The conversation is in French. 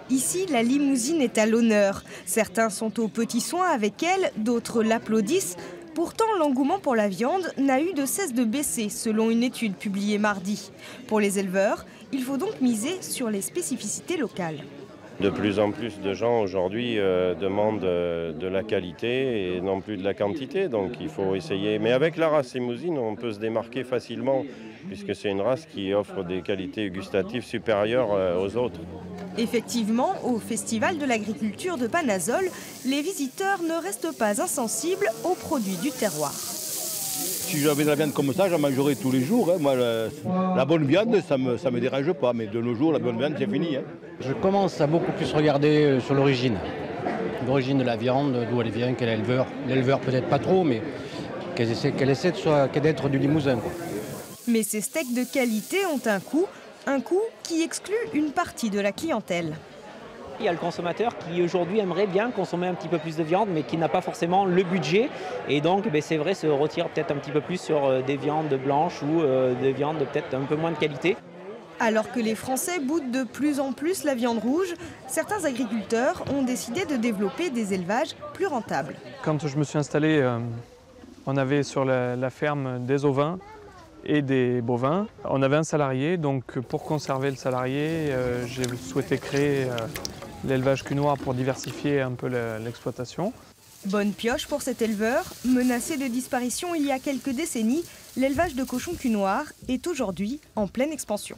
Ici, la limousine est à l'honneur. Certains sont aux petits soins avec elle, d'autres l'applaudissent. Pourtant, l'engouement pour la viande n'a eu de cesse de baisser, selon une étude publiée mardi. Pour les éleveurs, il faut donc miser sur les spécificités locales. De plus en plus de gens aujourd'hui demandent de la qualité et non plus de la quantité. Donc il faut essayer. Mais avec la race limousine, on peut se démarquer facilement puisque c'est une race qui offre des qualités gustatives supérieures aux autres. Effectivement, au Festival de l'agriculture de Panazol, les visiteurs ne restent pas insensibles aux produits du terroir. Si j'avais de la viande comme ça, j'en mangerais tous les jours. Moi, la bonne viande, ça me dérange pas. Mais de nos jours, la bonne viande, c'est fini. Je commence à beaucoup plus regarder sur l'origine. L'origine de la viande, d'où elle vient, quel éleveur. L'éleveur peut-être pas trop, mais qu'elle essaie d'être du Limousin, quoi. Mais ces steaks de qualité ont un coût qui exclut une partie de la clientèle. Il y a le consommateur qui aujourd'hui aimerait bien consommer un petit peu plus de viande mais qui n'a pas forcément le budget et donc c'est vrai se retire peut-être un petit peu plus sur des viandes blanches ou des viandes peut-être un peu moins de qualité. Alors que les Français boudent de plus en plus la viande rouge, certains agriculteurs ont décidé de développer des élevages plus rentables. Quand je me suis installé, on avait sur la ferme des ovins et des bovins. On avait un salarié, donc pour conserver le salarié, j'ai souhaité créer l'élevage cunois pour diversifier un peu l'exploitation. Bonne pioche pour cet éleveur. Menacé de disparition il y a quelques décennies, l'élevage de cochons cunoirs est aujourd'hui en pleine expansion.